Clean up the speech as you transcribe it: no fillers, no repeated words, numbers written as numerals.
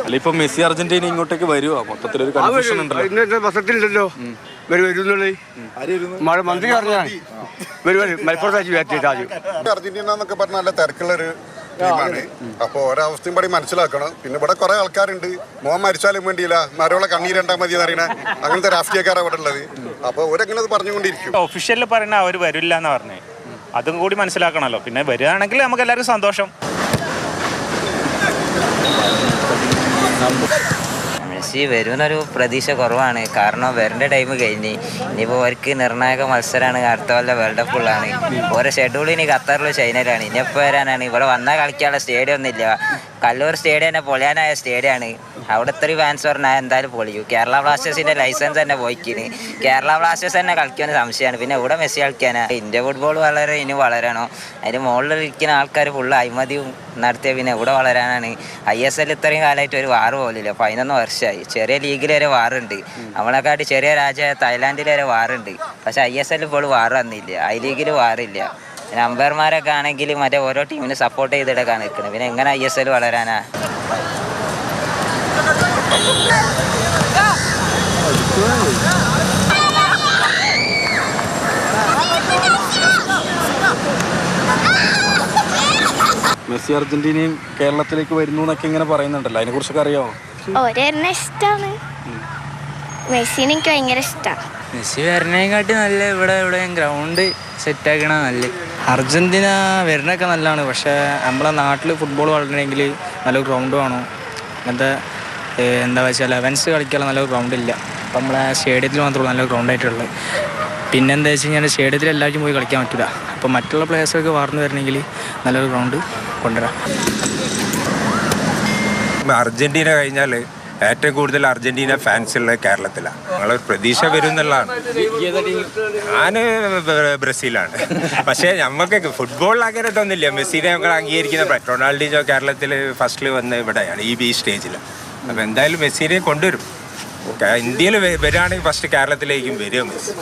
അല്ല ഇപ്പൊ Messi Argentina ഇങ്ങോട്ടേക്ക് വരുമോ? മൊത്തത്തിലൊരു കൺഫ്യൂഷൻ ഉണ്ടല്ലോ. ബസത്തില്ലല്ലോ മന്ത്രി പറഞ്ഞാൽ അർജന്റീന എന്നൊക്കെ പറഞ്ഞ നല്ല തിരക്കുള്ളൊരു ടീമാണ്. അപ്പോൾ ഒരവസ്ഥയും പടി മനസ്സിലാക്കണം. പിന്നെ ഇവിടെ കുറെ ആൾക്കാരുണ്ട് മോൻ മരിച്ചാലും വേണ്ടിയില്ല മരോളെ കണ്ണീരണ്ടാ മതി എന്നറിയണ അങ്ങനത്തെ രാഷ്ട്രീയക്കാരാണ് ഇവിടെ ഉള്ളത്. അപ്പോൾ അവരെങ്ങനെ അത് പറഞ്ഞുകൊണ്ടിരിക്കും. ഒഫീഷ്യലിൽ പറയുന്ന അവർ വരില്ല എന്ന് പറഞ്ഞേ, അതും കൂടി മനസ്സിലാക്കണമല്ലോ. പിന്നെ വരികയാണെങ്കിൽ നമുക്ക് എല്ലാവർക്കും സന്തോഷം. മെസ്സി വരുമെന്നൊരു പ്രതീക്ഷ കുറവാണ്. കാരണം വരേണ്ട ടൈം കഴിഞ്ഞ് ഇനിയിപ്പോൾ അവർക്ക് നിർണായക മത്സരമാണ്. അടുത്ത കൊല്ലം വേൾഡ് കപ്പുള്ളതാണ്. ഓരോ ഷെഡ്യൂൾ ഇനി ഖത്തറിലും ചൈനയിലാണ്. ഇനി എപ്പോൾ വരാനാണ്? ഇവിടെ വന്നാൽ കളിക്കാനുള്ള സ്റ്റേഡിയം ഒന്നുമില്ല. കല്ലൂർ സ്റ്റേഡിയം തന്നെ പൊളിയാനായ സ്റ്റേഡിയമാണ്. അവിടെ ഇത്രയും ഫാൻസ് പറഞ്ഞാൽ എന്തായാലും പൊളിയും. കേരള ബ്ലാസ്റ്റേഴ്സിൻ്റെ ലൈസൻസ് തന്നെ പോയിക്കിന്. കേരള ബ്ലാസ്റ്റേഴ്സ് തന്നെ കളിക്കാൻ സംശയമാണ്. പിന്നെ ഇവിടെ മെസ്സി കളിക്കാനാണ്. ഇന്ത്യ ഫുട്ബോൾ ഇനി വളരണോ? അതിന് മുകളിൽ ഇരിക്കുന്ന ആൾക്കാർ ഫുള്ള് അഴിമതിയും നടത്തിയ പിന്നെ ഇവിടെ വളരാനാണ്. ISL ഇത്രയും കാലമായിട്ട് ഒരു വാറ് പോലില്ല. 11 വർഷമായി. ചെറിയ ലീഗിൽ വരെ വാറുണ്ട്. നമ്മളെക്കാട്ടി ചെറിയ രാജ്യമായ തായ്ലാൻഡിൽ വരെ വാറുണ്ട്. പക്ഷെ ISL ഇപ്പോൾ വാറ് വന്നില്ല. ഐ ലീഗിൽ വാറില്ല. പിന്നെ അമ്പയർമാരൊക്കെ ആണെങ്കിൽ മറ്റേ ഓരോ ടീമിനെ സപ്പോർട്ട് ചെയ്തിട്ടൊക്കെ നിൽക്കുന്നത്. പിന്നെ എങ്ങനെ ISL വളരാനാ? മെസ്സി അർജന്റീനയും കേരളത്തിലേക്ക് വരുന്നു എന്നൊക്കെ ഇങ്ങനെ പറയുന്നുണ്ടല്ലോ, അതിനെ കുറിച്ചൊക്കെ അറിയാമോ? ഓരെന്നെ ഇഷ്ടമാണ്. മെസ്സിനെ എനിക്ക് ഭയങ്കര ഇഷ്ടമാണ്. മെസ്സി വരണേക്കാട്ടി നല്ല ഇവിടെ ഗ്രൗണ്ട് സെറ്റാക്കണ നല്ല. അർജന്റീന വരണൊക്കെ നല്ലതാണ്. പക്ഷേ നമ്മളെ നാട്ടിൽ ഫുട്ബോൾ വളരണമെങ്കിൽ നല്ലൊരു ഗ്രൗണ്ട് വേണം. അങ്ങനത്തെ എന്താ വെച്ചാൽ 11s കളിക്കാനുള്ള നല്ലൊരു ഗ്രൗണ്ടില്ല. അപ്പം നമ്മളെ സ്റ്റേഡിയത്തിൽ മാത്രമേ നല്ലൊരു ഗ്രൗണ്ടായിട്ടുള്ളത്. പിന്നെ എന്താ വെച്ച് കഴിഞ്ഞാൽ സ്റ്റേഡിയത്തിൽ എല്ലാവർക്കും പോയി കളിക്കാൻ പറ്റില്ല. അപ്പം മറ്റുള്ള പ്ലേയേഴ്സൊക്കെ വളർന്നു വരണമെങ്കിൽ നല്ലൊരു ഗ്രൗണ്ട് കൊണ്ടുവരാം. അർജന്റീന കഴിഞ്ഞാൽ ഏറ്റവും കൂടുതൽ അർജന്റീന ഫാൻസ് ഉള്ളത് കേരളത്തിലാണ്. ഞങ്ങളൊരു പ്രതീക്ഷ വരും എന്നുള്ളതാണ്. ഞാൻ ബ്രസീലാണ്. പക്ഷേ നമുക്ക് ഫുട്ബോളിൽ അങ്ങനെ ഇതൊന്നുമില്ല. മെസ്സിനെ ഞങ്ങൾ അംഗീകരിക്കുന്ന റൊണാൾഡീനോ കേരളത്തിൽ ഫസ്റ്റിൽ വന്ന് ഇവിടെയാണ് ഈ സ്റ്റേജിൽ. അപ്പോൾ എന്തായാലും മെസ്സിനെ കൊണ്ടുവരും. ഇന്ത്യയിൽ വരികയാണെങ്കിൽ ഫസ്റ്റ് കേരളത്തിലേക്കും വരും മെസ്സി.